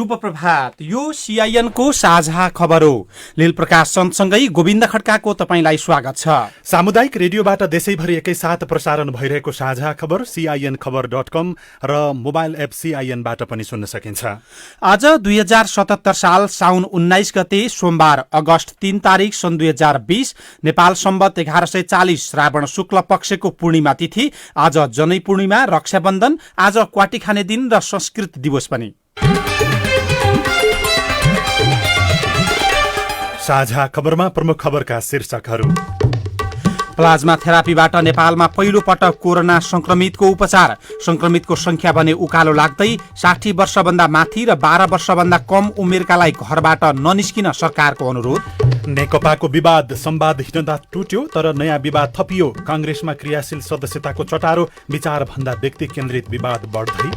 शुभ प्रभात। यो सीआईएन को साझा खबर हो। लील प्रकाश सँगसँगै गोविन्द खड्काको तपाईलाई स्वागत छ। सामुदायिक रेडियोबाट देशैभरि एकैसाथ प्रसारण भइरहेको साझा खबर CINखबर.com र मोबाइल एप CINबाट पनि सुन्न सकिन्छ। आज 2077 साल साउन 19 गते सोमबार अगस्त 3 तारिक सन् 2020 नेपाल सम्वत 1140 श्रावण शुक्ल पक्षको पूर्णिमा तिथि। आज जनै पूर्णिमा, रक्षाबन्धन, आज क्वाटी खाने दिन र संस्कृत दिवस पनि। साझा खबरमा प्रमुख खबरका शीर्षकहरू। प्लाज्मा थेरापीबाट नेपालमा पहिलो पटक कोरोना संक्रमितको उपचार। संक्रमितको संख्या भने उकालो लाग्दै 60 वर्षभन्दा माथि र 12 वर्षभन्दा कम उमेरकालाई घरबाट ननिस्किन सरकारको अनुरोध। नेकपाको विवाद संवादहीनता टुट्यो तर नयाँ विवाद थपियो। कांग्रेसमा क्रियाशील सदस्यताको चटारो, विचारभन्दा व्यक्ति केन्द्रित विवाद बढ्दै।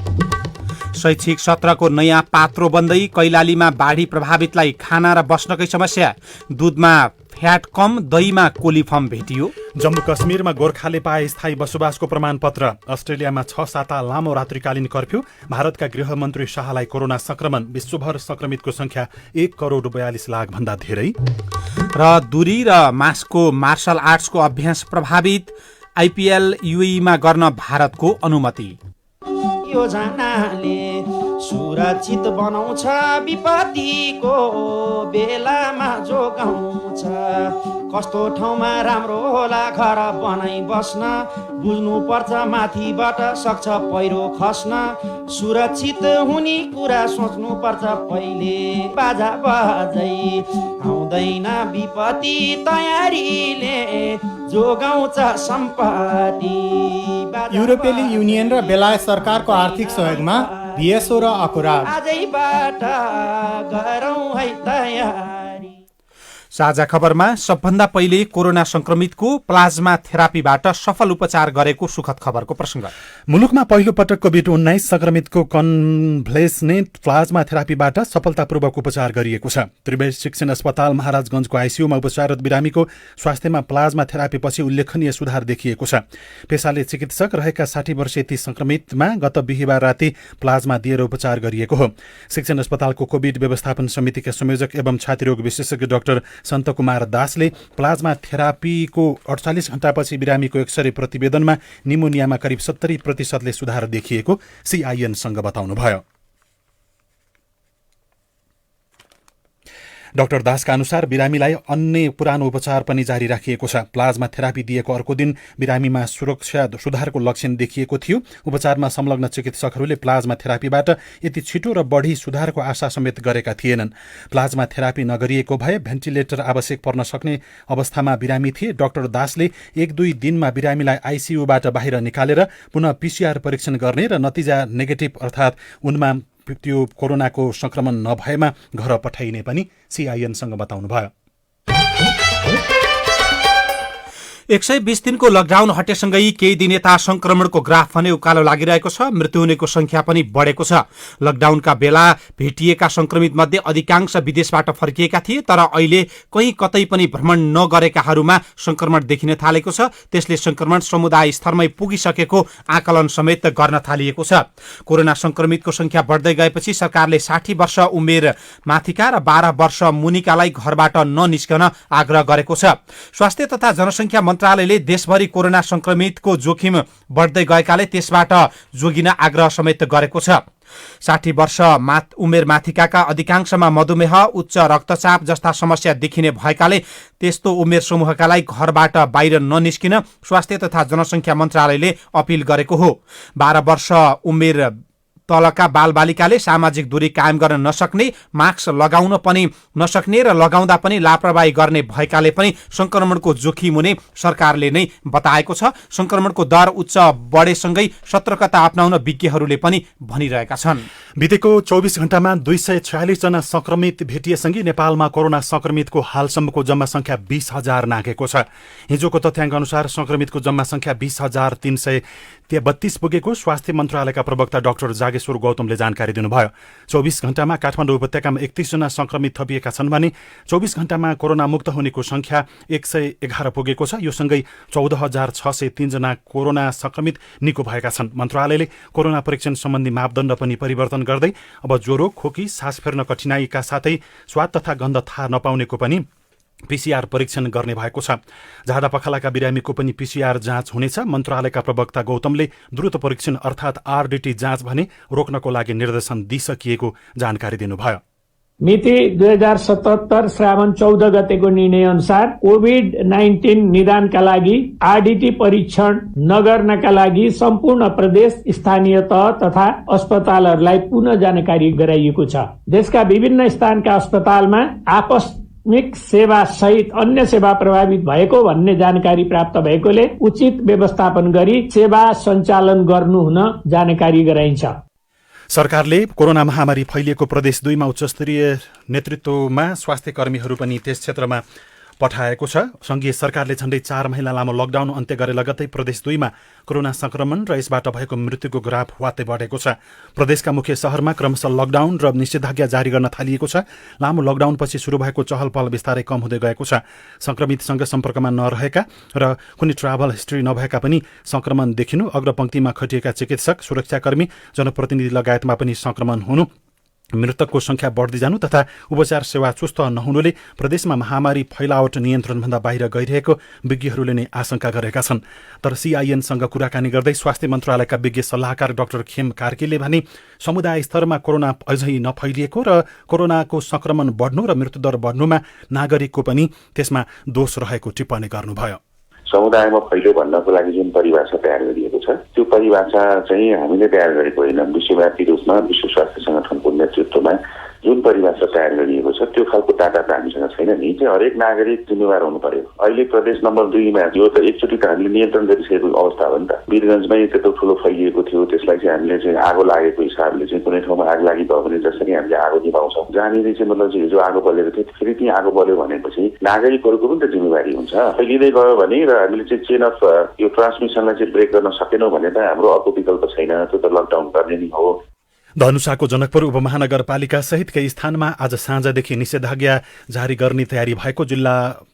शैक्षिक सत्रको नयाँ पात्रो बन्दै कैलालीमा बाढी प्रभावितलाई खाना र बस्नकै समस्या। दूधमा फ्याट कम, दहीमा कोलिफर्म भेटियो। जम्मू कश्मीरमा गोर्खाले पाए स्थायी बसोबासको प्रमाणपत्र। अस्ट्रेलियामा 6 साता लामो रात्रिकालीन कर्फ्यू। भारतका गृहमन्त्री शाहलाई कोरोना संक्रमण। विश्वभर संक्रमितको संख्या 1 करोड 42 लाख भन्दा धेरै। र दूरी र मास्को मार्शल आर्ट्सको अभ्यास प्रभावित। आइपिएल युएईमा गर्न भारतको अनुमति। योजनाले सुरक्षित बनाउँछ, विपत्तिको बेलामा जोगाउँछ। कस्तो ठाउँमा राम्रो होला घर बनाइ बस्न, बुझ्नुपर्छ माथिबाट सक्छ पहिरो खस्न। सुरक्षित हुने कुरा सोच्नुपर्छ पहिले। बाजा बजै आउँदैन विपत्ति, तयारीले जोगाउँछ सम्पत्ति। युरोपेली युनियन र बेलायत सरकारको आर्थिक सहयोगमा VSO र अकुराब। आजैबाट गरौँ है तयारी। साझा खबरमा सबभन्दा पहिले कोरोना संक्रमितको प्लाज्मा थेरापीबाट सफल उपचार गरेको सुखद खबरको प्रसङ्ग। मुलुकमा पहिलो पटक कोभिड-19 संक्रमितको कन्भ्लेसनेन्ट प्लाज्मा थेरापीबाट सफलतापूर्वक उपचार गरिएको छ। त्रिवेणी शिक्षण अस्पताल महाराजगञ्जको आइसियुमा उपचाररत बिरामीको स्वास्थ्यमा प्लाज्मा थेरापीपछि उल्लेखनीय सुधार देखिएको छ। पेशाले चिकित्सक रहेका 60 वर्षीय ती संक्रमितमा गत बिहिबार राति प्लाज्मा दिएर उपचार गरिएको हो। शिक्षण अस्पतालको कोभिड व्यवस्थापन समितिका संयोजक एवं छातीरोग विशेषज्ञ डाक्टर सन्त कुमार दासले प्लाज्मा थेरापीको 48 घण्टापछि बिरामीको एक्सरे प्रतिवेदनमा निमोनियामा करिब 70% सुधार देखिएको CINसँग बताउनुभयो। डाक्टर दासका अनुसार बिरामीलाई अन्य पुरानो उपचार पनि जारी राखिएको छ। प्लाज्मा थेरापी दिएको अर्को दिन बिरामीमा सुरक्षा सुधारको लक्षण देखिएको थियो। उपचारमा संलग्न चिकित्सकहरूले प्लाज्मा थेरापीबाट यति छिटो र बढी सुधारको आशा समेत गरेका थिएनन्। प्लाज्मा थेरापी नगरिएको भए भेन्टिलेटर आवश्यक पर्न सक्ने अवस्थामा बिरामी थिए। डाक्टर दासले 1-2 दिनमा बिरामीलाई आइसियुबाट बाहिर निकालेर पुनः PCR परीक्षण गर्ने र नतिजा नेगेटिभ अर्थात् उनमा त्यो कोरोनाको संक्रमण नभएमा घर पठाइने पनि CINसँग बताउनुभयो। 120 दिनको लकडाउन हटेसँगै केही दिन यता संक्रमणको ग्राफ भने उकालो लागिरहेको छ। मृत्यु हुनेको संख्या पनि बढेको छ। लकडाउनका बेला भेटिएका संक्रमित मध्ये अधिकांश विदेशबाट फर्किएका थिए, तर अहिले कहीँ कतै पनि भ्रमण नगरेकाहरूमा संक्रमण देखिन थालेको छ। त्यसले संक्रमण समुदाय स्तरमै पुगिसकेको आकलन समेत गर्न थालिएको छ। कोरोना संक्रमितको संख्या बढ्दै गएपछि सरकारले 60 वर्ष उमेर माथिका र 12 वर्ष मुनिकालाई घरबाट ननिस्कन आग्रह गरेको छ। स्वास्थ्य तथा जनसंख्या मन्त्रालयले देशभरि कोरोना संक्रमितको जोखिम बढ्दै गएकाले त्यसबाट जोगिन आग्रह समेत गरेको छ। 60 वर्ष उमेर माथिकाका अधिकांशमा मधुमेह, उच्च रक्तचाप जस्ता समस्या देखिने भएकाले त्यस्तो उमेर समूहकालाई घरबाट बाहिर ननिस्किन स्वास्थ्य तथा जनसंख्या मन्त्रालयले अपील गरेको हो। 12 वर्ष उमेर तलका बालबालिकाले सामाजिक दूरी कायम गर्न नसक्ने, मास्क लगाउन पनि नसक्ने र लगाउँदा पनि लापरवाही गर्ने भएकाले पनि संक्रमणको जोखिम हुने सरकारले नै बताएको छ। संक्रमणको दर उच्च बढेसँगै सतर्कता अपनाउन विज्ञहरूले पनि भनिरहेका छन्। बितेको 24 घण्टामा 246 जना संक्रमित भेटिएसँगै नेपालमा कोरोना संक्रमितको हालसम्मको जम्मा संख्या 20,000 नाघेको छ। हिजोको तथ्याङ्क अनुसार संक्रमितको जम्मा संख्या 20,332 पुगेको स्वास्थ्य मन्त्रालयका प्रवक्ता डाक्टर जागेश्वर नागेश्वर गौतमले जानकारी दिनुभयो। 24 घण्टामा काठमाडौँ उपत्यकामा 31 जना संक्रमित थपिएका छन् भने 24 घण्टामा कोरोना मुक्त हुनेको संख्या 111 पुगेको छ। यो सँगै 14,603 जना कोरोना संक्रमित निको भएका छन्। मन्त्रालयले कोरोना परीक्षण सम्बन्धी मापदण्ड पनि परिवर्तन गर्दै अब ज्वरो, खोकी, सास फेर्न कठिनाइका साथै स्वाद तथा गन्ध थाहा नपाउनेको पनि पीसीआर परीक्षण गर्ने भएको छ। झाडा पखालाका बिरामीको पनि पीसीआर जाँच हुनेछ। मन्त्रालयका प्रवक्ता गौतमले द्रुत परीक्षण अर्थात् आरडीटी जाँच भने रोक्नको लागि निर्देशन दिइसकिएको जानकारी दिनुभयो। मिति 2077 श्रावण 14 गतेको निर्णय अनुसार कोभिड-19 निदानका लागि आरडीटी परीक्षण नगर्नका लागि सम्पूर्ण प्रदेश, स्थानीय तह तथा अस्पतालहरूलाई पुनः जानकारी गराइएको छ। देशका विभिन्न स्थानका अस्पतालमा आकस्मिक सेवा सहित अन्य सेवा प्रभावित भएको भन्ने जानकारी प्राप्त भएकोले उचित व्यवस्थापन गरी सेवा सञ्चालन गर्नु हुन जानकारी गराइन्छ। सरकारले कोरोना महामारी फैलिएको प्रदेश 2 मा उच्चस्तरीय नेतृत्वमा स्वास्थ्य कर्मीहरू पनि त्यस क्षेत्रमा पठाएको छ। संघीय सरकारले झण्डै 4 महिना लामो लकडाउन अन्त्य गरे लगत्तै प्रदेश 2 मा कोरोना संक्रमण र यसबाट भएको मृत्युको ग्राफ वात्तै बढेको छ। प्रदेशका मुख्य शहरमा क्रमशः लकडाउन र निषेधाज्ञा जारी गर्न थालिएको छ। लामो लकडाउनपछि सुरु भएको चहल पहल बिस्तारै कम हुँदै गएको छ। संक्रमितसँग सम्पर्कमा नरहेका र कुनै ट्राभल हिस्ट्री नभएका पनि संक्रमण देखिनु, अग्रपंक्तिमा खटिएका चिकित्सक, सुरक्षाकर्मी, जनप्रतिनिधि लगायतमा पनि संक्रमण हुनु, मृतकको संख्या बढ्दै जानु तथा उपचार सेवा चुस्त नहुनुले प्रदेशमा महामारी फैलावट नियन्त्रणभन्दा बाहिर गइरहेको विज्ञहरूले नै आशंका गरेका छन्। तर सीआईएनसँग कुराकानी गर्दै स्वास्थ्य मन्त्रालयका विज्ञ सल्लाहकार डाक्टर खेम कार्कीले भने समुदाय स्तरमा कोरोना अझै नफैलिएको र कोरोनाको संक्रमण बढ्नु र मृत्युदर बढ्नुमा नागरिकको पनि त्यसमा दोष रहेको टिप्पणी गर्नुभयो। समुदायमा फैल्यो भन्नको लागि जुन परिभाषा तयार गरिएको छ त्यो परिभाषा चाहिँ हामीले तयार गरेको होइन। विश्वव्यापी रूपमा विश्व स्वास्थ्य संगठनको नेतृत्वमा जुन परिभाषा तयार गरिएको छ त्यो खालको डाटा त हामीसँग छैन नि। चाहिँ हरेक नागरिक जिम्मेवार हुनु पर्यो। अहिले प्रदेश नम्बर 2 मा यो त एकचोटि त हामीले नियन्त्रण गरिसकेको अवस्था हो नि त। वीरगञ्जमै त्यत्रो ठुलो फैलिएको थियो, त्यसलाई चाहिँ हामीले चाहिँ आगो लागेको हिसाबले चाहिँ कुनै ठाउँमा आग लागि भयो भने जसरी हामीले आगो निभाउँछौँ, जहाँनिर चाहिँ मतलब चाहिँ हिजो आगो बलेको थियो फेरि त्यहीँ आगो बल्यो भनेपछि नागरिकहरूको पनि त जिम्मेवारी हुन्छ। फैलिँदै गयो भने र हामीले चाहिँ चेन अफ यो ट्रान्समिसनलाई चाहिँ ब्रेक गर्न सकेनौँ भने त हाम्रो अर्को विकल्प छैन, त्यो त लकडाउन गर्ने नै हो। धनुषाको जनकपुर उपमहानगरपालिका सहित केही स्थानमा आज साँझदेखि निषेधाज्ञा जारी गर्ने तयारी भएको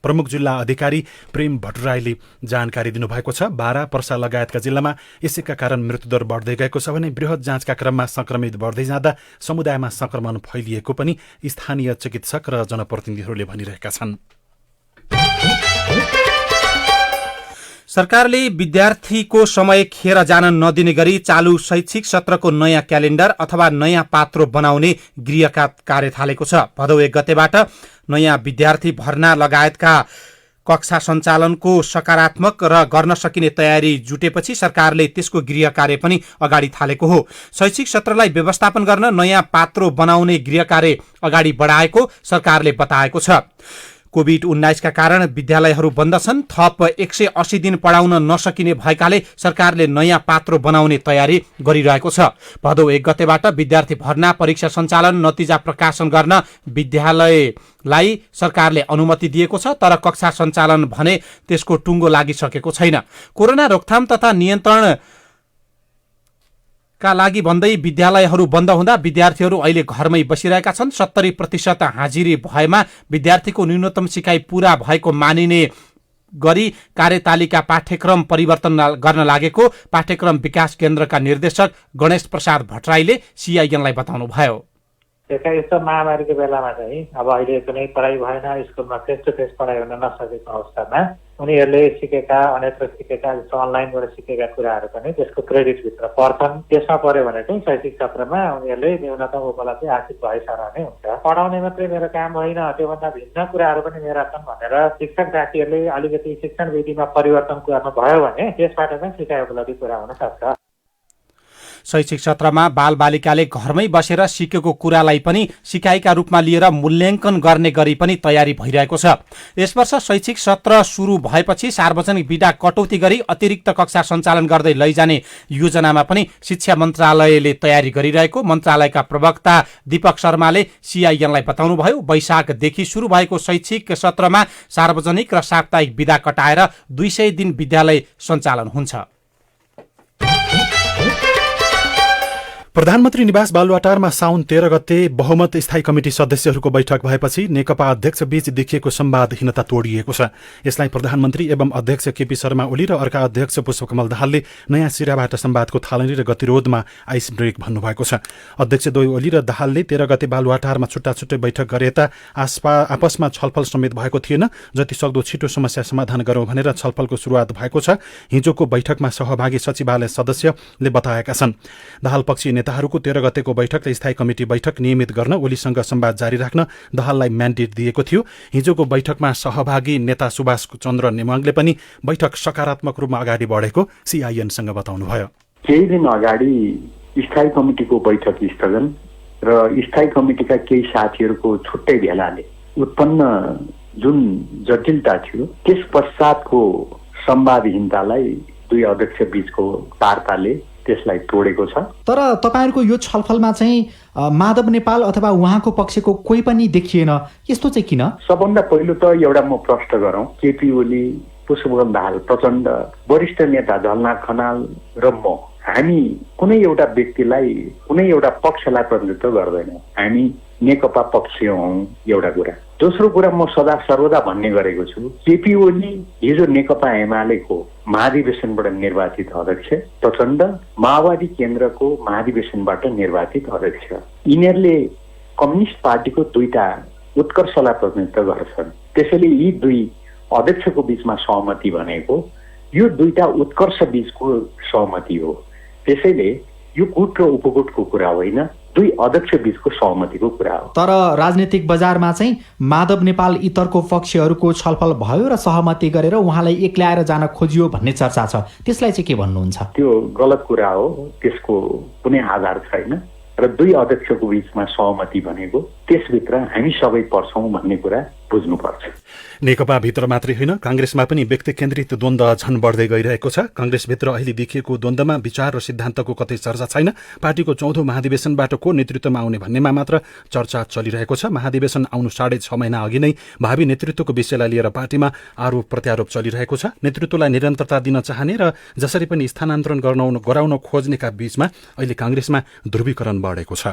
प्रमुख जिल्ला अधिकारी प्रेम भट्टराईले जानकारी दिनुभएको छ। बारा, पर्सा लगायतका जिल्लामा यसैका कारण मृत्युदर बढ्दै गएको छ भने बृहत जाँचका क्रममा संक्रमित बढ्दै जाँदा समुदायमा संक्रमण फैलिएको पनि स्थानीय चिकित्सक र जनप्रतिनिधिहरूले भनिरहेका छन्। सरकारले विद्यार्थीको समय खेर जान नदिने गरी चालू शैक्षिक सत्रको नयाँ क्यालेण्डर अथवा नयाँ पात्रो बनाउने गृह कार्य थालेको छ। भदौ 1 गतेबाट नयाँ विद्यार्थी भर्ना लगायतका कक्षा सञ्चालनको सकारात्मक र गर्न सकिने तयारी जुटेपछि सरकारले त्यसको गृह कार्य पनि अगाडि थालेको हो। शैक्षिक सत्रलाई व्यवस्थापन गर्न नयाँ पात्रो बनाउने गृह कार्य अगाडि बढाएको सरकारले बताएको छ। कोभिड-19 का कारण विद्यालयहरू बन्द छन्। थप 180 दिन पढाउन नसकिने भएकाले सरकारले नयाँ पात्रो बनाउने तयारी गरिरहेको छ। भदौ 1 गतेबाट विद्यार्थी भर्ना, परीक्षा सञ्चालन, नतिजा प्रकाशन गर्न विद्यालयलाई सरकारले अनुमति दिएको छ। तर कक्षा सञ्चालन भने त्यसको टुङ्गो लागिसकेको छैन। कोरोना रोकथाम तथा नियन्त्रण का लागि भन्दै विद्यालयहरू बन्द हुँदा विद्यार्थीहरू अहिले घरमै बसिरहेका छन्। 70% हाजिरी भएमा विद्यार्थीको न्यूनतम सिकाइ पूरा भएको मानिने गरी कार्यतालिका पाठ्यक्रम परिवर्तन गर्न लागेको पाठ्यक्रम विकास केन्द्रका निर्देशक गणेश प्रसाद भट्टराईले सीआईएनलाई बताउनुभयो। यस्तो महामारीको बेलामा चाहिँ अब अहिले कुनै पढाइ भएन, स्कुलमा फेस टु फेस पढाइ हुन नसकेको अवस्थामा उनीहरूले सिकेका, अन्यत्र सिकेका, जस्तो अनलाइनबाट सिकेका कुराहरू पनि त्यसको क्रेडिटभित्र पर्छन्। त्यसमा पर्यो भने चाहिँ शैक्षिक सत्रमा उनीहरूले न्यूनतम उपलब्धि हासिल भइसकेर नै हुन्छ। पढाउने मात्रै मेरो काम होइन, त्योभन्दा भिन्न कुराहरू पनि मेरा छन् भनेर शिक्षक साथीहरूले अलिकति शिक्षण विधिमा परिवर्तन गर्नुभयो भने त्यसबाट चाहिँ सिकाइ उपलब्धि पुरा हुन सक्छ। शैक्षिक सत्रमा बालबालिकाले घरमै बसेर सिकेको कुरालाई पनि सिकाइका रूपमा लिएर मूल्याङ्कन गर्ने गरी पनि तयारी भइरहेको छ। यस वर्ष शैक्षिक सत्र सुरु भएपछि सार्वजनिक बिदा कटौती गरी अतिरिक्त कक्षा सञ्चालन गर्दै लैजाने योजनामा पनि शिक्षा मन्त्रालयले तयारी गरिरहेको मन्त्रालयका प्रवक्ता दीपक शर्माले सीआईएनलाई बताउनुभयो। वैशाखदेखि सुरु भएको शैक्षिक सत्रमा सार्वजनिक र साप्ताहिक बिदा कटाएर 200 दिन विद्यालय सञ्चालन हुन्छ। प्रधानमन्त्री निवास बालुवाटारमा साउन 13 गते बहुमत स्थायी कमिटी सदस्यहरूको बैठक भएपछि नेकपा अध्यक्ष बीच देखिएको संवादहीनता तोडिएको छ। यसलाई प्रधानमन्त्री एवं अध्यक्ष केपी शर्मा ओली र अर्का अध्यक्ष पुष्पकमल दाहालले नयाँ सिराबाट संवादको थालनी र गतिरोधमा आइस ब्रेक भन्नुभएको छ। अध्यक्ष द्वय ओली र दाहालले 13 गते बालुवाटारमा छुट्टा छुट्टै बैठक गरे यता आपसमा छलफल समेत भएको थिएन। जति सक्दो छिटो समस्या समाधान गरौँ भनेर छलफलको सुरुवात भएको छ। हिजोको बैठकमा सहभागी सचिवालय सदस्यले बताएका छन्। दाहाल पक्षी नेताहरूको 13 गतेको बैठकले स्थायी कमिटी बैठक नियमित गर्न ओलीसँग संवाद जारी राख्न दाहाललाई म्यान्डेट दिएको थियो। हिजोको बैठकमा सहभागी नेता सुभाष चन्द्र नेमाङले पनि बैठक सकारात्मक रूपमा अगाडि बढेको सीआईएनसँग बताउनुभयो। केही दिन अगाडि स्थायी कमिटीको बैठक स्थगन र स्थायी कमिटीका केही साथीहरूको छुट्टै भेलाले उत्पन्न जुन जटिलता थियो त्यस पश्चातको संवादहीनतालाई दुई अध्यक्ष बीचको वार्ताले त्यसलाई तोडेको छ। तर तपाईहरुको यो छलफलमा चाहिँ माधव नेपाल अथवा उहाँको पक्षको कोही पनि देखिएन, यस्तो चाहिँ किन? सबभन्दा पहिलो त एउटा म प्रश्न गरौँ, केपी ओली, पुष्पकमल दाहाल, प्रचण्ड, वरिष्ठ नेता झलनाथ खनाल र म, हामी कुनै एउटा व्यक्तिलाई कुनै एउटा पक्षलाई प्रतिनिधित्व गर्दैनौँ। हामी नेकपा पक्षीय हौँ, एउटा कुरा। दोस्रो कुरा म सदा सर्वदा भन्ने गरेको छु, केपी ओली हिजो नेकपा एमालेको महाधिवेशनबाट निर्वाचित अध्यक्ष, प्रचण्ड माओवादी केन्द्रको महाधिवेशनबाट निर्वाचित अध्यक्ष। यिनीहरूले कम्युनिस्ट पार्टीको दुईटा उत्कर्षलाई प्रतिनिधित्व गर्छन्। त्यसैले यी दुई अध्यक्षको बीचमा सहमति भनेको यो दुईटा उत्कर्ष बीचको सहमति हो। त्यसैले यो गुट र उपगुटको कुरा होइन, दुई अध्यक्ष बीचको सहमतिको कुरा हो। तर राजनीतिक बजारमा चाहिँ माधव नेपाल इतरको पक्षहरूको छलफल भयो र सहमति गरेर उहाँलाई एक्ल्याएर जान खोजियो भन्ने चर्चा छ, त्यसलाई चाहिँ के भन्नुहुन्छ? त्यो गलत कुरा हो, त्यसको कुनै आधार छैन र दुई अध्यक्षको बीचमा सहमति भनेको त्यसभित्र हामी सबै पर्छौँ भन्ने कुरा बुझ्नुपर्छ। नेकपा भित्र मात्रै होइन, कांग्रेसमा पनि व्यक्ति केन्द्रित द्वन्द्व झन बढ्दै गइरहेको छ। कांग्रेसभित्र अहिले देखिएको द्वन्द्वमा विचार र सिद्धान्तको कतै चर्चा छैन। पार्टीको 4औं महाधिवेशनबाट को नेतृत्वमा आउने भन्नेमा मात्र चर्चा चलिरहेको छ। महाधिवेशन आउनु 6.5 महिना अघि नै भावी नेतृत्वको विषयलाई लिएर पार्टीमा आरोप प्रत्यारोप चलिरहेको छ। नेतृत्वलाई निरन्तरता दिन चाहने र जसरी पनि स्थानान्तरण गराउन खोज्नेका बीचमा अहिले कांग्रेसमा ध्रुवीकरण बढेको छ।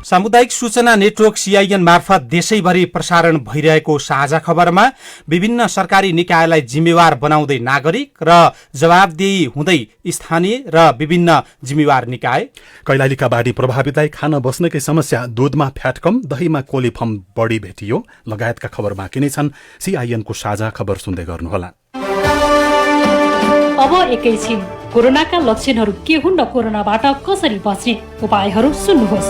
सामुदायिक सूचना नेटवर्क सीआईएन मार्फत देशैभरि प्रसारण भइरहेको साझा खबरमा विभिन्न सरकारी निकायलाई जिम्मेवार बनाउँदै नागरिक र जवाबदेही हुँदै स्थानीय र विभिन्न जिम्मेवार निकाय। कैलालीका बाढी प्रभावितलाई खान बस्नकै समस्या, दूधमा फ्याट कम, दहीमा कोलिफर्म बढी भेटियो लगायतका खबर बाँकी नै छन्। सीआईएनको साझा खबर सुन्दै गर्नुहोला। अब एकैछिन कोरोनाका लक्षणहरू के हुन् र कोरोनाबाट कसरी बच्ने उपायहरू सुन्नुहोस्।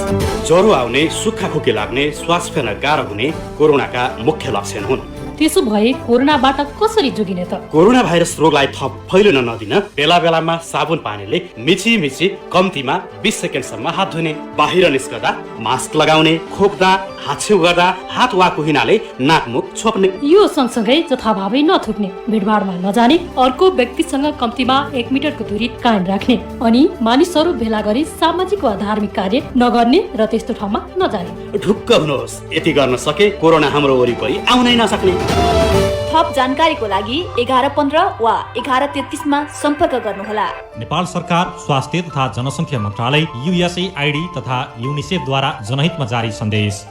ज्वरो आउने, सुक्खा खोकी लाग्ने, श्वास फेर्न गाह्रो हुने कोरोनाका मुख्य लक्षण हुन्। त्यसो भए कोरोनाबाट कसरी जोगिने त? कोरोना भाइरस रोगलाई थप फैलिन नदिन बेला बेलामा साबुन पानीले मिची कम्तीमा 20 सेकेन्डसम्म हात धुने, बाहिर निस्कदा मास्क लगाउने, खोक्दा, हाछ्यौ गर्दा हात वा कुहिनाले नाकमुख छोप्ने। यो सँगसँगै जथाभावी नथुक्ने, भिडभाडमा नजाने, अर्को व्यक्तिसँग कम्तीमा 1 मिटरको दूरी कायम राख्ने अनि मानिसहरू भेला गरी सामाजिक वा धार्मिक कार्य नगर्ने र त्यस्तो ठाउँमा नजाने। ढुक्क हुनुहोस्, यति गर्न सके कोरोना हाम्रो वरिपरि आउनै नसक्ने। थप जानकारीको लागि 1115 वा 1133 मा सम्पर्क गर्नुहोला। नेपाल सरकार स्वास्थ्य तथा जनसङ्ख्या मन्त्रालय, USAID तथा युनिसेफ द्वारा जनहितमा जारी सन्देश।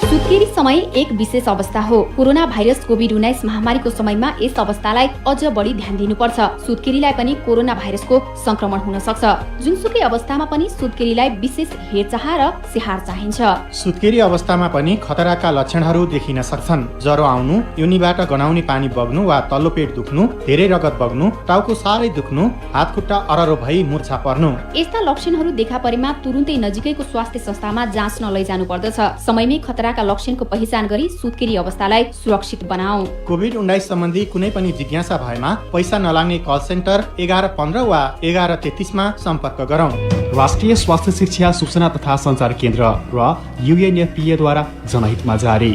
सुत्केरी समय एक विशेष अवस्था हो। कोरोना भाइरस कोभिड-19 महामारीको समयमा यस अवस्थालाई अझ बढी ध्यान दिनुपर्छ। सुत्केरीलाई पनि कोरोना भाइरसको संक्रमण हुन सक्छ। जुनसुकै अवस्थामा पनि सुत्केरीलाई विशेष हेरचाह र स्याहार चाहिन्छ। सुत्केरी अवस्थामा पनि खतराका लक्षणहरू देखिन सक्छन्। ज्वरो आउनु, योनिबाट गनाउने पानी बग्नु वा तल्लो पेट दुख्नु, धेरै रगत बग्नु, टाउको साह्रै दुख्नु, हात खुट्टा अररो भई मुर्छा पर्नु। यस्ता लक्षणहरू देखा परेमा तुरुन्तै नजिकैको स्वास्थ्य संस्थामा जाँच्न लैजानु पर्दछ। समयमै खतराका लक्षणको पहिचान गरी सुत्केरी अवस्थालाई सुरक्षित बनाऊ। कोभिड-19 सम्बन्धी कुनै पनि जिज्ञासा भएमा पैसा नलाग्ने कल सेन्टर 1115 वा 1133 मा सम्पर्क गरौँ। राष्ट्रिय स्वास्थ्य शिक्षा सूचना तथा सञ्चार केन्द्र र UNFPA द्वारा जनहितमा जारी।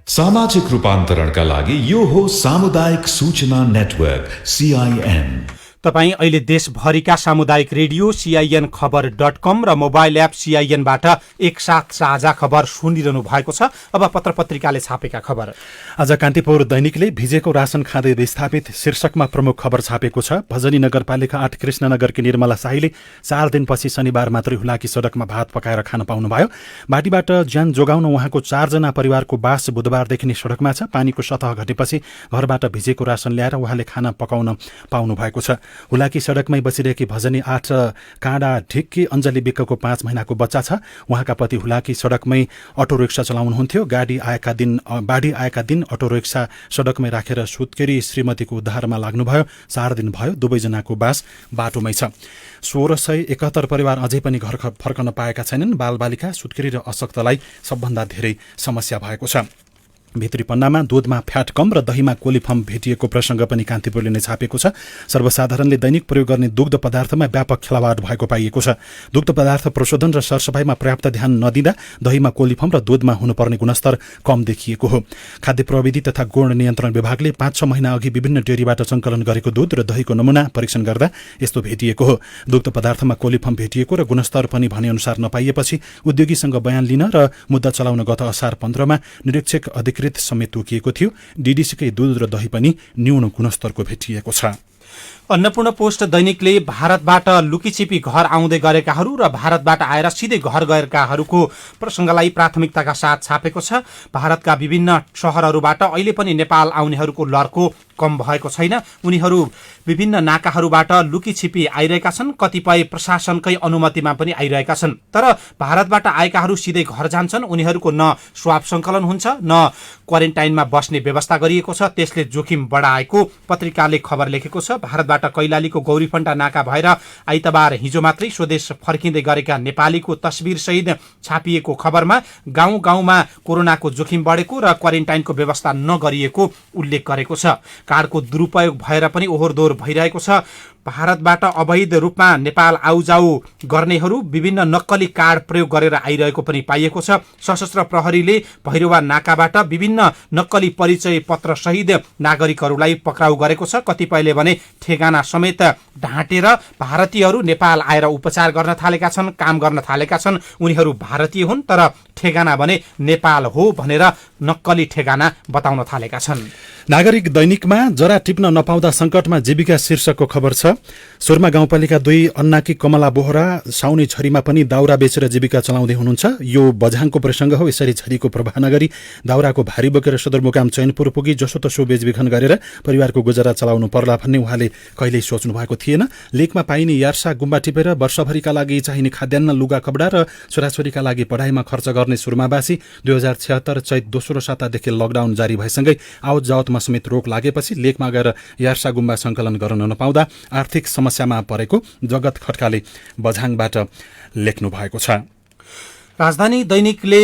सामाजिक रूपान्तरणका लागि यो हो सामुदायिक सूचना नेटवर्क CIN। तपाईँ अहिले देशभरिका सामुदायिक रेडियो CIN खबर.com र मोबाइल एप CIN-बाट एकसाथ साझा खबर सुनिरहनु भएको छ। अब पत्र पत्रिकाले छापेका खबर। आज कान्तिपुर दैनिकले भिजेको राशन खाँदै विस्थापित शीर्षकमा प्रमुख खबर छापेको छ। भजनी नगरपालिका 8 कृष्णनगरकी निर्मला शाहीले 4 दिनपछि शनिबार मात्रै हुलाकी सडकमा भात पकाएर खान पाउनुभयो। बाटीबाट ज्यान जोगाउन उहाँको 4 जना परिवारको बास बुधबारदेखि नै सडकमा छ। पानीको सतह घटेपछि घरबाट भिजेको राशन ल्याएर उहाँले खाना पकाउन पाउनु भएको छ। हुलाकी सडकमै बसिरहेकी भजनी 8 काँडा ढिक्की अञ्जली विक्कको 5 महिनाको बच्चा छ। उहाँका पति हुलाकी सडकमै अटो रिक्सा चलाउनुहुन्थ्यो। बाढी आएका दिन अटो रिक्सा सडकमै राखेर सुत्केरी श्रीमतीको उद्धारमा लाग्नुभयो। 4 दिन भयो दुवैजनाको बास बाटोमै छ। 1671 परिवार अझै पनि घर फर्कन पाएका छैनन्। बालबालिका सुत्केरी र अशक्तलाई सबभन्दा धेरै समस्या भएको छ। भित्री पन्नामा दूधमा फ्याट कम र दहीमा कोलिफर्म भेटिएको प्रसङ्ग पनि कान्तिपुरले नै छापेको छ। सर्वसाधारणले दैनिक प्रयोग गर्ने दुग्ध पदार्थमा व्यापक खेलावाड भएको पाइएको छ। दुग्ध पदार्थ प्रशोधन र सरसफाइमा पर्याप्त ध्यान नदिँदा दहीमा कोलिफर्म र दूधमा हुनुपर्ने गुणस्तर कम देखिएको हो। खाद्य प्रविधि तथा गुण नियन्त्रण विभागले 5-6 महिना अघि विभिन्न डेयरीबाट सङ्कलन गरेको दूध र दहीको नमुना परीक्षण गर्दा यस्तो भेटिएको हो। दुग्ध पदार्थमा कोलिफर्म भेटिएको र गुणस्तर पनि भनेअनुसार नपाइएपछि उद्योगीसँग बयान लिन र मुद्दा चलाउन गत असार 15 मा निरीक्षक समेत तोकिएको थियो। डीडीसीकै दूध र दही पनि न्यून गुणस्तरको भेटिएको छ। अन्नपूर्ण पोस्ट दैनिकले भारतबाट लुकीछिपी घर आउँदै गरेकाहरू र भारतबाट आएर सिधै घर गएकाहरूको प्रसङ्गलाई प्राथमिकताका साथ छापेको छ। भारतका विभिन्न शहरहरूबाट अहिले पनि नेपाल आउनेहरूको लर्को कम भएको छैन। उनीहरू विभिन्न नाकाहरूबाट लुकीछिपी आइरहेका छन्। कतिपय प्रशासनकै अनुमतिमा पनि आइरहेका छन्। तर भारतबाट आएकाहरू सिधै घर जान्छन्। उनीहरूको न स्वाब सङ्कलन हुन्छ न क्वारेन्टाइनमा बस्ने व्यवस्था गरिएको छ। त्यसले जोखिम बढाएको पत्रिकाले खबर लेखेको छ। भारतबाट कैलालीको गौरीफण्टा नाका भएर आइतबार हिजो मात्रै स्वदेश फर्किँदै गरेका नेपालीको तस्बिरसहित छापिएको खबरमा गाउँ गाउँमा कोरोनाको जोखिम बढेको र क्वारेन्टाइनको व्यवस्था नगरिएको उल्लेख गरेको छ। कार्डको दुरुपयोग भएर पनि ओहोरदोहोर भइरहेको छ। भारतबाट अवैध रूपमा नेपाल आउजाउ गर्नेहरू विभिन्न नक्कली कार्ड प्रयोग गरेर आइरहेको पनि पाइएको छ। सशस्त्र प्रहरीले भैरवा नाकाबाट विभिन्न नक्कली परिचय पत्र सहित नागरिकहरूलाई पक्राउ गरेको छ। कतिपयले भने ठेगाना समेत ढाँटेर भारतीयहरू नेपाल आएर उपचार गर्न थालेका छन्, काम गर्न थालेका छन्। उनीहरू भारतीय हुन् तर ठेगाना भने नेपाल हो भनेर नक्कली ठेगाना बताउन थालेका छन्। नागरिक दैनिकमा जरा टिप्न नपाउँदा सङ्कटमा जीविका शीर्षकको खबर छ। सुरमा गाउँपालिका 2 अन्नाकी कमला बोहरा साउनी छरीमा पनि दाउरा बेचेर जीविका चलाउँदै हुनुहुन्छ। यो बझाङको प्रसङ्ग हो। यसरी छरीको प्रवाह नगरी दाउराको भारी बोकेर सदरमुकाम चैनपुर पुगी जसोतसो बेचबिखन गरेर परिवारको गुजारा चलाउनु पर्ला भन्ने उहाँले कहिल्यै सोच्नु भएको थिएन। लेकमा पाइने यार्सा गुम्बा टिपेर वर्षभरिका लागि चाहिने खाद्यान्न लुगा कपडा र छोराछोरीका लागि पढाइमा खर्च गर्ने सुरमावासी 2076 चैत दोस्रो सातादेखि लकडाउन जारी भएसँगै आवत जावतमा समेत रोक लागेपछि लेकमा गएर यार्सा गुम्बा सङ्कलन गर्न नपाउँदा आर्थिक समस्यामा परेको जगत खड्काले बझाङबाट लेख्नु भएको छ। राजधानी दैनिकले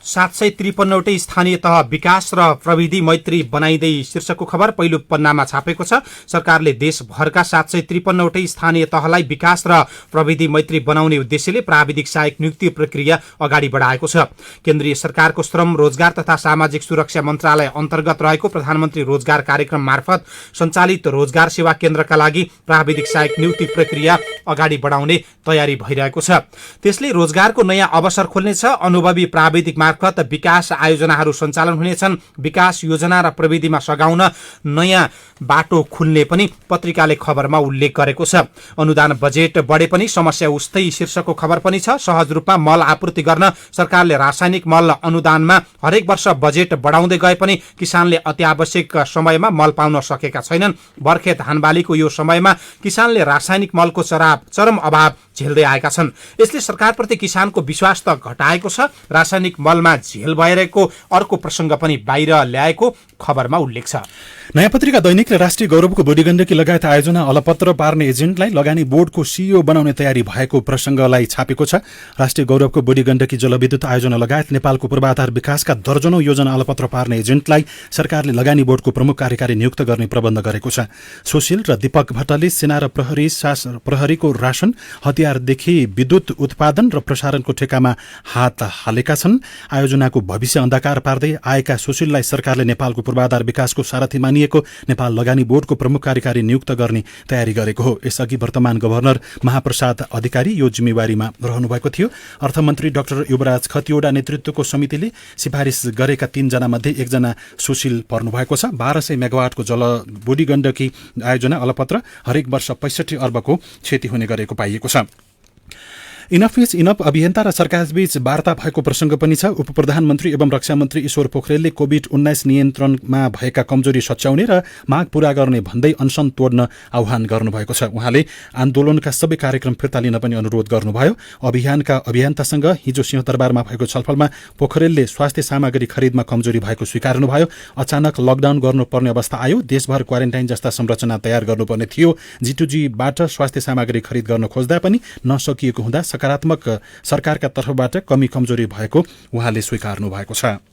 753वटै स्थानीय तह विकास र प्रविधि मैत्री बनाइँदै शीर्षकको खबर पहिलो पन्नामा छापेको छ। सरकारले देशभरका 753वटै स्थानीय तहलाई विकास र प्रविधि मैत्री बनाउने उद्देश्यले प्राविधिक सहायक नियुक्ति प्रक्रिया अगाडि बढाएको छ। केन्द्रीय सरकारको श्रम रोजगार तथा सामाजिक सुरक्षा मन्त्रालय अन्तर्गत रहेको प्रधानमन्त्री रोजगार कार्यक्रम मार्फत सञ्चालित रोजगार सेवा केन्द्रका लागि प्राविधिक सहायक नियुक्ति प्रक्रिया अगाडि बढाउने तयारी भइरहेको छ। त्यसले रोजगारको नयाँ अवसर खोल्नेछ। अनुभवी प्राविधिक मार्फत विकास आयोजनाहरू सञ्चालन हुनेछन्। विकास योजना र प्रविधिमा सघाउन नयाँ बाटो खुल्ने पनि पत्रिकाले खबरमा उल्लेख गरेको छ। अनुदान बजेट बढे पनि समस्या उस्तै शीर्षकको खबर पनि छ। सहज रूपमा मल आपूर्ति गर्न सरकारले रासायनिक मल अनुदानमा हरेक वर्ष बजेट बढाउँदै गए पनि किसानले अत्यावश्यक समयमा मल पाउन सकेका छैनन्। बर्खे धान बालीको यो समयमा किसानले रासायनिक मलको चरम अभाव झेल्दै आएका छन्। यसले सरकारप्रति किसानको विश्वास त घटाएको छ। रासायनिक मलमा झेल भइरहेको अर्को प्रसङ्ग पनि बाहिर ल्याएको खबरमा उल्लेख छ। नयाँ पत्रिका दैनिकले राष्ट्रिय गौरवको बुढीगण्डकी लगायत आयोजना अलपत्र पार्ने एजेन्टलाई लगानी बोर्डको CEO बनाउने तयारी भएको प्रसङ्गलाई छापेको छ। राष्ट्रिय गौरवको बुढीगण्डकी जलविद्युत आयोजना लगायत नेपालको पूर्वाधार विकासका दर्जनौं योजना अलपत्र पार्ने एजेन्टलाई सरकारले लगानी बोर्डको प्रमुख कार्यकारी नियुक्त गर्ने प्रबन्ध गरेको छ। सुशील र दीपक भट्टले सेना र प्रहरीको राशन हतियारदेखि विद्युत उत्पादन र प्रसारणको ठेकामा हात हालेका छन्। आयोजनाको भविष्य अन्धकार पार्दै आएका सुशीललाई सरकारले नेपालको पूर्वाधार विकासको सारथी मानिएको नेपाल लगानी बोर्डको प्रमुख कार्यकारी नियुक्त गर्ने तयारी गरेको हो। यसअघि वर्तमान गभर्नर महाप्रसाद अधिकारी यो जिम्मेवारीमा रहनुभएको थियो। अर्थमन्त्री डाक्टर युवराज खतिवडा नेतृत्वको समितिले सिफारिस गरेका 3 जना मध्ये 1 जना सुशील पर्नुभएको छ। 1200 मेगावाटको बुढी गण्डकी आयोजना अलपत्र हरेक वर्ष 65 अर्बको क्षति हुने गरेको पाइएको छ। इनफ इज इनफ अभियन्ता र सरकारबीच वार्ता भएको प्रसङ्ग पनि छ। उप प्रधानमन्त्री एवं रक्षा मन्त्री ईश्वर पोखरेलले कोभिड-19 नियन्त्रणमा भएका कमजोरी सच्याउने र माग पूरा गर्ने भन्दै अनसन तोड्न आह्वान गर्नुभएको छ। उहाँले आन्दोलनका सबै कार्यक्रम फिर्ता लिन पनि अनुरोध गर्नुभयो। अभियानका अभियन्तासँग हिजो सिंहदरबारमा भएको छलफलमा पोखरेलले स्वास्थ्य सामग्री खरिदमा कमजोरी भएको स्वीकार्नुभयो। अचानक लकडाउन गर्नुपर्ने अवस्था आयो। देशभर क्वारेन्टाइन जस्ता संरचना तयार गर्नुपर्ने थियो। G2Gबाट स्वास्थ्य सामग्री खरिद गर्न खोज्दा पनि नसकिएको हुँदा सकारात्मक सरकारका तर्फबाट कमी कमजोरी भएको उहाँले स्वीकार्नु भएको छ।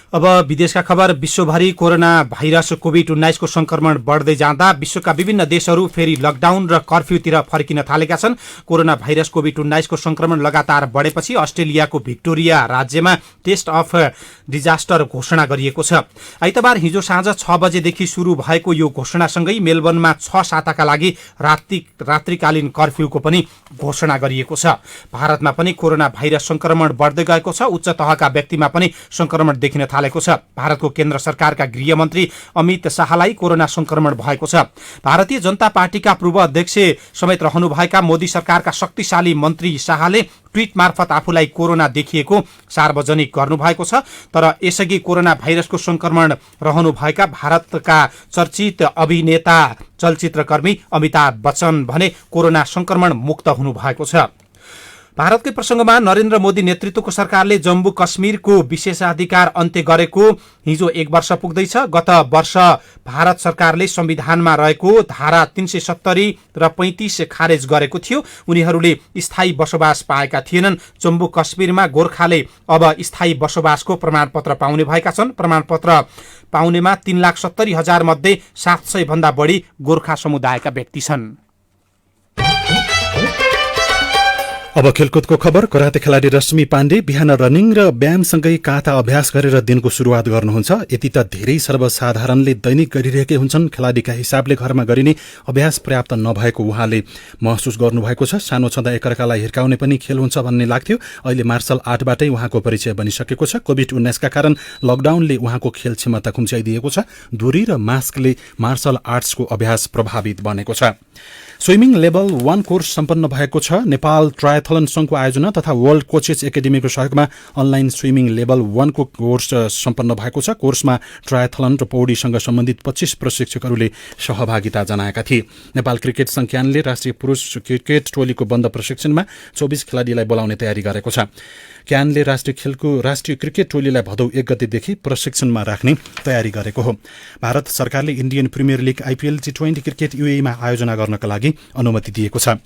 अब विदेशका खबर। विश्वभरि कोरोना भाइरस कोभिड-19 को संक्रमण बढ्दै जाँदा विश्वका विभिन्न देशहरू फेरि लकडाउन र कर्फ्यूतिर फर्किन थालेका छन्। कोरोना भाइरस कोभिड-19 को संक्रमण लगातार बढेपछि अस्ट्रेलियाको भिक्टोरिया राज्यमा टेस्ट अफ डिजास्टर घोषणा गरिएको छ। आइतबार हिजो साँझ 6 बजेदेखि सुरु भएको यो घोषणासँगै मेलबर्नमा 6 साताका लागि रात्रिकालीन कर्फ्यूको पनि घोषणा गरिएको छ। भारतमा पनि कोरोना भाइरस संक्रमण बढ्दै गएको छ। उच्च तहका व्यक्तिमा पनि संक्रमण देखिन थालेको छ। भारतको केन्द्र सरकारका गृहमन्त्री अमित शाहलाई कोरोना संक्रमण भएको छ। भारतीय जनता पार्टीका पूर्व अध्यक्ष समेत रहनुभएका मोदी सरकारका शक्तिशाली मन्त्री शाहले ट्वीट मार्फत आफूलाई कोरोना देखिएको सार्वजनिक गर्नुभएको छ। तर यसअघि कोरोना भाइरसको संक्रमण रहनुभएका भारतका चर्चित अभिनेता चलचित्रकर्मी अमिताभ बच्चन भने कोरोना संक्रमण मुक्त हुनुभएको छ। भारतकै प्रसंगमा नरेन्द्र मोदी नेतृत्वको सरकारले जम्मू कश्मीरको विशेषाधिकार अन्त्य गरेको हिजो 1 वर्ष पुग्दैछ। गत वर्ष भारत सरकारले संविधानमा रहेको धारा 370 र 35 खारेज गरेको थियो। उनीहरूले स्थायी बसोबास पाएका थिएनन्। जम्मू कश्मीरमा गोर्खाले अब स्थायी बसोबासको प्रमाणपत्र पाउने भएका छन्। प्रमाणपत्र पाउनेमा 3,70,000 मध्ये 700 भन्दा बढी गोर्खा समुदायका व्यक्ति छन्। अब खेलकुदको खबर। कराते खेलाडी रश्मि पाण्डे बिहान रनिङ र व्यायामसँगै काथा अभ्यास गरेर दिनको सुरुवात गर्नुहुन्छ। यति त धेरै सर्वसाधारणले दैनिक गरिरहेकै हुन्छन्। खेलाडीका हिसाबले घरमा गरिने अभ्यास पर्याप्त नभएको उहाँले महसुस गर्नुभएको छ। सानो छँदा एकअर्कालाई हिर्काउने पनि खेल हुन्छ भन्ने लाग्थ्यो। अहिले मार्शल आर्टबाटै उहाँको परिचय बनिसकेको छ। कोभिड-19 का कारण लकडाउनले उहाँको खेल क्षमता खुम्च्याइदिएको छ। दूरी र मास्कले मार्शल आर्ट्सको अभ्यास प्रभावित बनेको छ। स्विमिङ लेभल 1 कोर्स सम्पन्न भएको छ। नेपाल ट्रायथलन संघको आयोजना तथा वर्ल्ड कोचेस एकाडेमीको सहयोगमा अनलाइन स्विमिङ लेभल 1 को कोर्स सम्पन्न भएको छ। कोर्समा ट्रायथलन र पौडीसँग सम्बन्धित 25 प्रशिक्षकहरूले सहभागिता जनाएका थिए। नेपाल क्रिकेट संघ क्यानले राष्ट्रिय पुरुष क्रिकेट टोलीको बन्द प्रशिक्षणमा 24 खेलाडीलाई बोलाउने तयारी गरेको छ। क्यानले राष्ट्रिय क्रिकेट टोलीलाई भदौ 1 गतेदेखि प्रशिक्षणमा राख्ने तयारी गरेको हो। भारत सरकारले Indian Premier League IPL T20 cricket UAE-मा आयोजना गर्नका लागि अनुमति दिएको छ।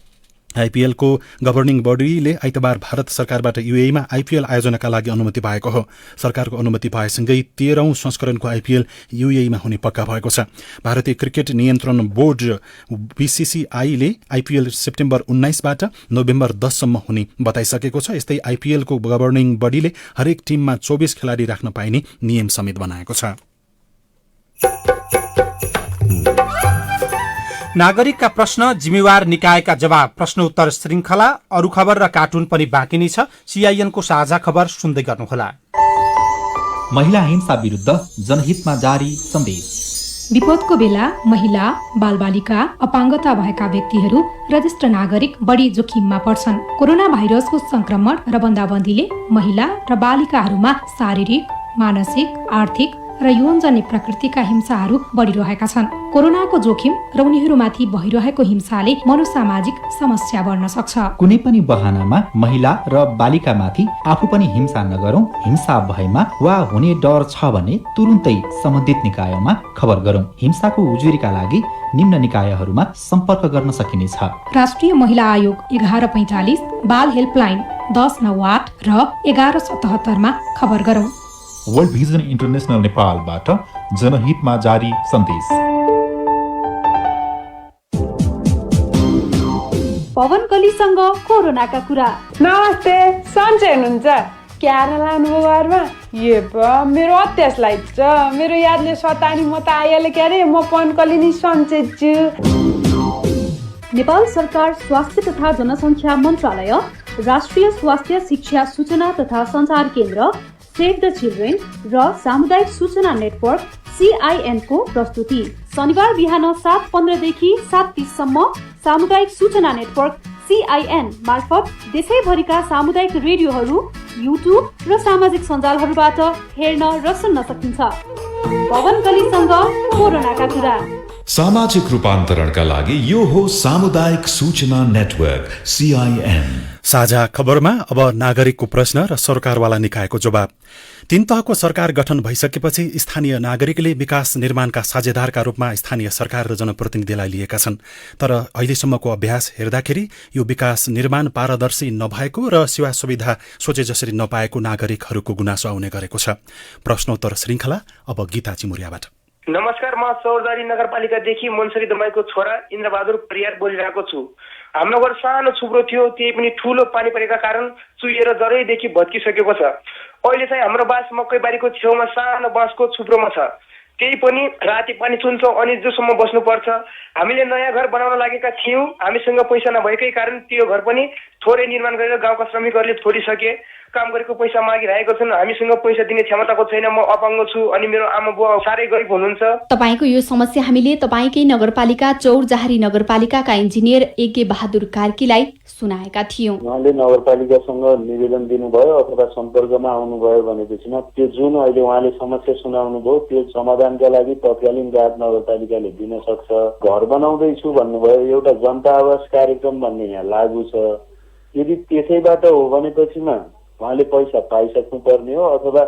आइपीएलको गभर्निङ बडीले आइतबार भारत सरकारबाट UAE-मा आइपीएल आयोजनाका लागि अनुमति पाएको हो। सरकारको अनुमति पाएसँगै 13औं संस्करणको आइपीएल UAE-मा हुने पक्का भएको छ। भारतीय क्रिकेट नियन्त्रण बोर्ड BCCI-ले आइपीएल सेप्टेम्बर 19बाट नोभेम्बर 10 सम्म हुने बताइसकेको छ। यस्तै आइपीएलको गभर्निङ बडीले हरेक टिममा 24 खेलाडी राख्न पाइने नियम समेत बनाएको छ। नागरिकका प्रश्न, जिम्मेवार निकायका जवाब, प्रश्न उत्तर श्रृंखला, अरू खबर र कार्टुन पनि बाँकी नै छ। CIN को साझा खबर सुन्दै गर्नुहोला। महिला हिंसा विरुद्ध जनहितमा जारी सन्देश। विपदको बेला महिला, बालबालिका, अपाङ्गता भएका व्यक्तिहरू र ज्येष्ठ नागरिक बढी जोखिममा पर्छन्। कोरोना भाइरसको संक्रमण र बन्दाबन्दीले महिला र बालिकाहरूमा शारीरिक, मानसिक, आर्थिक र यौनजन्य प्रकृतिका हिंसाहरू बढिरहेका छन्। कोरोनाको जोखिम र उनीहरूमाथि भइरहेको हिंसाले मनोसामाजिक समस्या बढ्न सक्छ। कुनै पनि बहानामा महिला र बालिकामाथि आफू पनि हिंसा नगरौं। हिंसा भएमा वा हुने डर छ भने तुरुन्तै सम्बन्धित निकायमा खबर गरौं। हिंसाको उजुरीका लागि निम्न निकायहरूमा सम्पर्क गर्न सकिनेछ। राष्ट्रिय महिला आयोग 1145, बाल हेल्पलाइन 1098 र 1177 मा खबर गरौं। वर्ल्ड भिजन इन्टरनेशनल नेपालबाट जनहितमा जारी सन्देश। पवन कलीसँग कोरोनाका कुरा। नमस्ते, सन्चै हुनुहुन्छ? क्यारा लानुभयो घरमा? ये मेरो अत्यास लाग्छ, मेरो यादले सतानी म त आइहाले क्यारे, म पवन कली नि सन्चै छु। नेपाल सरकार स्वास्थ्य तथा जनसङ्ख्या मन्त्रालय, राष्ट्रिय स्वास्थ्य शिक्षा सूचना तथा सञ्चार केन्द्र, सेभ द चिल्ड्रेन र सामुदायिक सूचना नेटवर्क CIN को प्रस्तुति। शनिबार बिहान 7:15 देखि 7:30 सम्म सामुदायिक सूचना नेटवर्क CIN मार्फत देशैभरिका सामुदायिक रेडियोहरू, युट्युब र सामाजिक सञ्जालहरूबाट हेर्न र सुन्न सकिन्छ। पवन कलीसँग कोरोनाका कुरा। सामाजिक रूपान्तरणका लागि यो हो सामुदायिक सूचना नेटवर्क CIN। साझा खबरमा अब नागरिकको प्रश्न र सरकारवाला निकायको जवाब। 3 तहको सरकार गठन भइसकेपछि स्थानीय नागरिकले विकास निर्माणका साझेदारका रूपमा स्थानीय सरकार र जनप्रतिनिधिलाई लिएका छन्। तर अहिलेसम्मको अभ्यास हेर्दाखेरि यो विकास निर्माण पारदर्शी नभएको र सेवा सुविधा सोचे जसरी नपाएको नागरिकहरूको गुनासो आउने गरेको छ। प्रश्नोत्तर श्रृङ्खला अब गीता चिमुरियाबाट। नमस्कार, म चौरजारी नगरपालिकादेखि मनसरी दमाईको छोरा इन्द्रबहादुर परियार बोलिरहेको छु। हाम्रो घर सानो छुप्रो थियो, त्यही पनि ठूलो पानी परेका कारण चुहिएर जरैदेखि भत्किसकेको छ। अहिले चाहिँ हाम्रो बास मकै बारीको छेउमा सानो बाँसको छुप्रोमा छ। त्यही पनि राति पानी चुन्छ अनि जोसम्म बस्नुपर्छ। हामीले नयाँ घर बनाउन लागेका थियौँ, हामीसँग पैसा नभएकै कारण त्यो घर पनि थोरै निर्माण गरेर गाउँका श्रमिकहरूले छोडिसके। काम गरेको पैसा मागिरहेको छन्, हामीसँग पैसा दिने क्षमताको छैन। म अपाङ्ग छु अनि मेरो आमा बुवा साह्रै गरिब हुनुहुन्छ। तपाईको यो समस्या हामीले तपाईकै नगरपालिका चौरजहारी नगरपालिकाका इन्जिनियर एके बहादुर कार्कीलाई सुनाएका थियौं। उहाँले नगरपालिकासँग निवेदन दिनुभयो अथवा सम्पर्कमा आउनुभयो भनेपछि त्यो जुन अहिले उहाँले समस्या सुनाउनु भयो त्यो समाधानका लागि तत्कालीन राहत नगरपालिकाले दिन सक्छ। घर बनाउँदैछु भन्नुभयो, एउटा जनता आवास कार्यक्रम भन्ने यहाँ लागू छ। यदि त्यसैबाट हो भनेपछिमा उहाँले पैसा पाइसक्नु पर्ने हो अथवा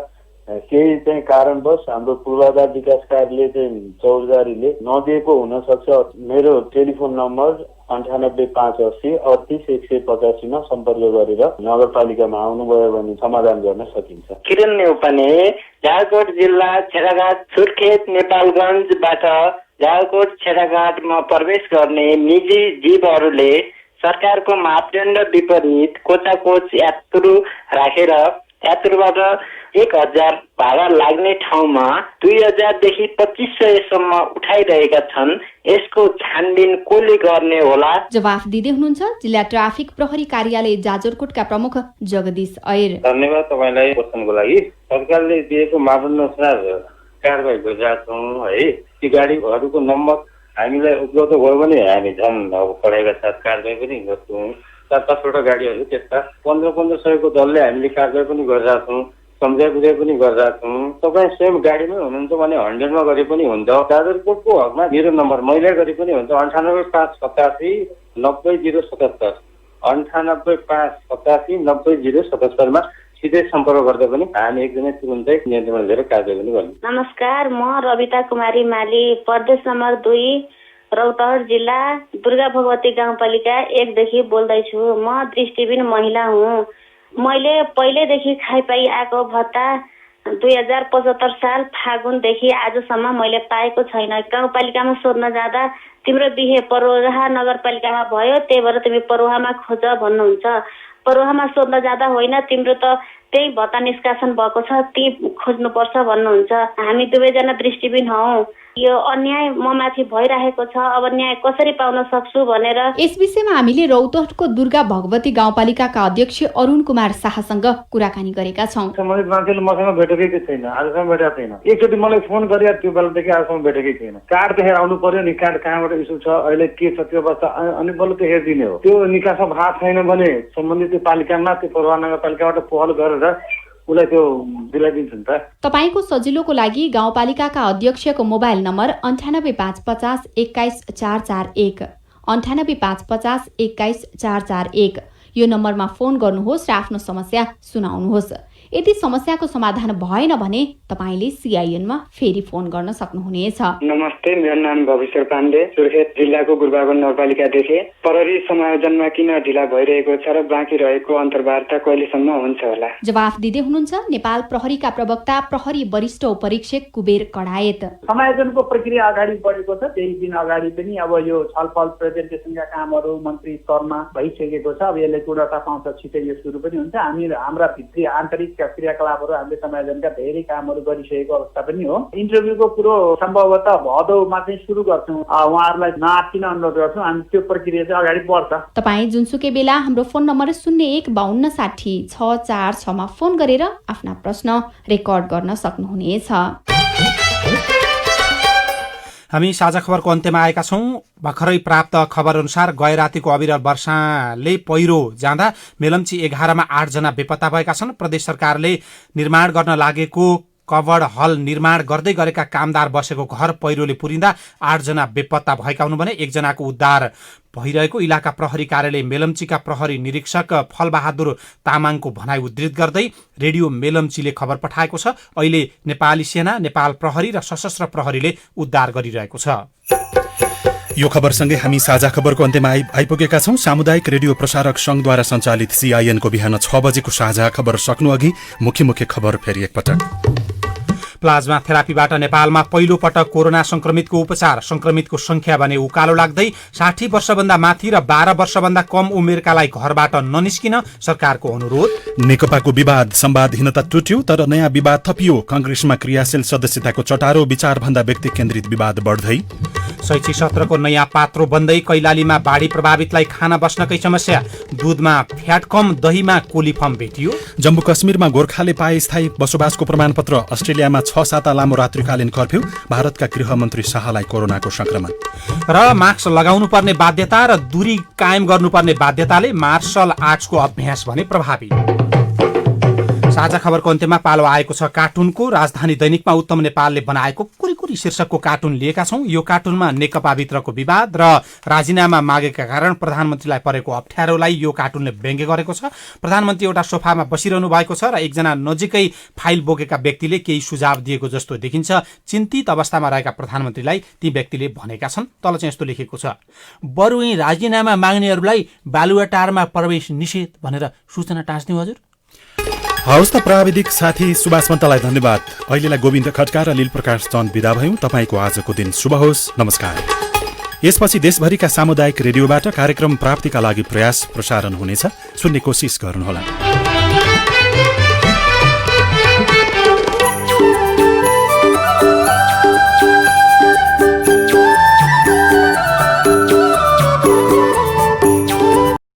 केही चाहिँ कारणवश हाम्रो पूर्वाधार विकास कार्यालय चाहिँ चौरजारीले नदिएको हुन सक्छ। मेरो टेलिफोन नम्बर 9858 38185 मा सम्पर्क गरेर नगरपालिकामा आउनुभयो भने समाधान गर्न सकिन्छ। किरण नेउपाने, जालकोट जिल्ला छेडाघाट सुर्खेत नेपालगञ्जबाट जालकोट छेडाघाटमा प्रवेश गर्ने निजी जीवहरूले सरकारको मापदण्ड विपरीत कोचाकोच यात्रु राखेर यात्रुबाट 1000 भाडा लाग्ने ठाउँमा 2000 देखि 2500 सम्म उठाइरहेका छन्। यसको छानबिन कसले गर्ने होला? जवाफ दिँदै हुनुहुन्छ जिल्ला ट्राफिक प्रहरी कार्यालय जाजरकोटका प्रमुख जगदीश अयर। धन्यवाद तपाईलाई क्वेशनको लागि। सरकारले दिएको मापदण्ड अनुसार कारबाही गरिरहेका छौँ है। ती गाडीहरूको नम्बर हामीलाई उपलब्ध भयो भने हामी झन् पढाइका साथ कारबाही पनि गर्छौँ। 4-5वटा गाडीहरू त्यस्ता 1500 को दलले हामीले कारबाही पनि गरिरहेका छौँ, सम्झाइ बुझाइ पनि गरिरहेका छौँ। तपाईँ स्वयं गाडीमै हुनुहुन्छ भने 100 मा गरे पनि हुन्छ। जाजरकोटको हकमा मेरो नम्बर मैले गरे पनि हुन्छ 98587 90077 98587 90077 मा सिधै सम्पर्क गर्दा पनि हामी एकदमै तुरुन्तै नियन्त्रणमा लिएर कारबाही पनि गर्ने। नमस्कार, म रविता कुमारी माली, प्रदेश नम्बर 2 रौतहट जिल्ला दुर्गा भगवती गाउँपालिका 1 देखि बोल्दैछु। म दृष्टिहीन महिला हुँ। मैले पहिलेदेखि खाइपाई आएको भत्ता 2075 साल फागुनदेखि आजसम्म मैले पाएको छैन। गाउँपालिकामा सोध्न जाँदा तिम्रो बिहे परोहा नगरपालिकामा भयो, त्यही भएर तिमी परोहामा खोज भन्नुहुन्छ। परोहामा सोध्न जाँदा होइन, तिम्रो त त्यही भत्ता निष्कासन भएको छ, ती खोज्नुपर्छ भन्नुहुन्छ। हामी दुवैजना दृष्टिहीन हौ। यो अन्याय म माथि भइरहेको छ, अब न्याय कसरी पाउन सक्छु भनेर यस विषयमा हामीले रौतहटको दुर्गा भगवती गाउँपालिकाका अध्यक्ष अरुण कुमार शाहसँग कुराकानी गरेका छौं। सम्बन्धित मान्छेले मसँग भेटेकै छैन, आजसम्म भेटेको छैन। एकचोटि मलाई फोन गरे त्यो बेलादेखि आजसम्म भेटेकै छैन। कार्ड त आउनु पर्यो नि, कार्ड कहाँबाट इस्यु छ, अहिले के छ त्यो अवस्था, अनि बल्ल त्यो हेरिदिने हो। त्यो निकासा भएको छैन भने सम्बन्धित पालिकामा त्यो परोहा नगरपालिकाबाट पहल गरेर उलाई त्यो दिलाइदिन्छ नि त। तपाईको सजिलोको लागि गाउँपालिकाका अध्यक्षको मोबाइल नम्बर 98550 21441 98550 21441 यो नम्बरमा फोन गर्नुहोस् र आफ्नो समस्या सुनाउनुहोस्। यदि समस्याको समाधान भएन भने तपाईले सीआईएनमा फेरि फोन गर्न सक्नुहुनेछ। नमस्ते, मेरो नाम भविष्य पाण्डे, सुर्खेत जिल्लाको गुरुबागन नगरपालिकादेखि। प्रहरी समायोजनमा किन ढिला भइरहेको छ र बाँकी रहेको अन्तर्वार्ता कहिलेसम्म हुन्छ होला? जवाफ दिँदै हुनुहुन्छ नेपाल प्रहरीका प्रवक्ता प्रहरी वरिष्ठ उपरीक्षक कुबेर कडायत। समायोजनको प्रक्रिया अगाडि बढेको छ। त्यही दिन अगाडि पनि अब यो छलफल प्रेजेन्टेसनका कामहरू मन्त्री स्तरमा भइसकेको छ। अब यसले पूर्णता पाउँछ, छिटै यो सुरु पनि हुन्छ। हाम्रा भित्री आन्तरिक क्रियाकलापहरू हामीले समायोजनका धेरै कामहरू गरिसकेको अवस्था पनि हो। इन्टरभ्यूको कुरो सम्भवतः भदौमा चाहिँ सुरु गर्छौँ। उहाँहरूलाई नआत्तिन अनुरोध गर्छौँ। हामी त्यो प्रक्रिया चाहिँ अगाडि बढ्छ। तपाईँ जुनसुकै बेला हाम्रो फोन नम्बर 015260 मा फोन गरेर आफ्ना प्रश्न रेकर्ड गर्न सक्नुहुनेछ। हामी साझा खबरको अन्त्यमा आएका छौं। भर्खरै प्राप्त खबर अनुसार गए रातिको अविरल वर्षाले पहिरो जाँदा मेलम्ची 11 मा 8 जना बेपत्ता भएका छन्। प्रदेश सरकारले निर्माण गर्न लागेको कभर्ड हल निर्माण गर्दै गरेका कामदार बसेको घर पहिरोले पुरिँदा 8 जना बेपत्ता भएका हुनु भने 1 जनाको उद्धार भइरहेको इलाका प्रहरी कार्यालय मेलम्चीका प्रहरी निरीक्षक फलबहादुर तामाङको भनाई उद्धृत गर्दै रेडियो मेलम्चीले खबर पठाएको छ। अहिले नेपाली सेना, नेपाल प्रहरी र सशस्त्र प्रहरीले उद्धार गरिरहेको छ। यो खबरसँगै हामी साझा खबरको अन्त्यमा आइपुगेका छौं। सामुदायिक रेडियो प्रसारक संघद्वारा सञ्चालित सीआईएनको बिहान 6 बजेको साझा खबर सक्नु अघि मुख्य खबर फेरि एकपटक। प्लाज्मा थेरापीबाट नेपालमा पहिलो पटक कोरोना संक्रमितको उपचार। संक्रमितको संख्या भने उकालो लाग्दै 60 वर्षभन्दा माथि र 12 वर्षभन्दा कम उमेरकालाई घरबाट ननिस्किन सरकारको अनुरोध। नेकपाको विवाद संवादहीनता टुट्यो तर नयाँ विवाद थपियो। कांग्रेसमा क्रियाशील सदस्यताको चटारो, विचारभन्दा व्यक्ति केन्द्रित विवाद बढ्दै। शैक्षिक सत्रको नयाँ पात्रो बन्दै कैलालीमा बाढी प्रभावितलाई खाना बस्नकै समस्या। दूधमा फ्याट कम, दहीमा कोलिफर्म भेटियो। जम्मू कश्मीरमा गोर्खाले पाए स्थायी बसोबासको प्रमाणपत्र। अस्ट्रेलियामा 6 साता लामो रात्रिकालीन कर्फ्यू। भारतका गृहमन्त्री शाहलाई कोरोनाको संक्रमण। र मास्क लगाउनु पर्ने बाध्यता र दूरी कायम गर्नुपर्ने बाध्यताले मार्शल आर्ट्सको अभ्यास भने प्रभावी। साझा खबरको अन्त्यमा पालो आएको छ कार्टुनको। राजधानी दैनिकमा उत्तम नेपालले बनाएको कुरी शीर्षकको कार्टुन लिएका छौं। यो कार्टुनमा नेकपाभित्रको विवाद र राजीनामा मागेका कारण प्रधानमन्त्रीलाई परेको अप्ठ्यारोलाई यो कार्टुनले व्यङ्ग्य गरेको छ। प्रधानमन्त्री एउटा सोफामा बसिरहनु भएको छ र एकजना नजिकै फाइल बोकेका व्यक्तिले केही सुझाव दिएको जस्तो देखिन्छ। चिन्तित अवस्थामा रहेका प्रधानमन्त्रीलाई ती व्यक्तिले भनेका छन्। तल चाहिँ यस्तो लेखेको छ, बरु यही राजीनामा माग्नेहरूलाई बालुवाटारमा प्रवेश निषेध भनेर सूचना टाँच्ने हजुर। हवस् त प्राविधिक साथी सुभाष पन्तलाई धन्यवाद। अहिलेलाई गोविन्द खड्का र लील प्रकाश चन्द बिदा भयौं। तपाईको आजको दिन शुभ होस्। नमस्कार। यसपछि देशभरिका सामुदायिक रेडियोबाट कार्यक्रम प्राप्तिका लागि प्रयास प्रसारण हुनेछ। सुन्ने कोसिस गर्नुहोला।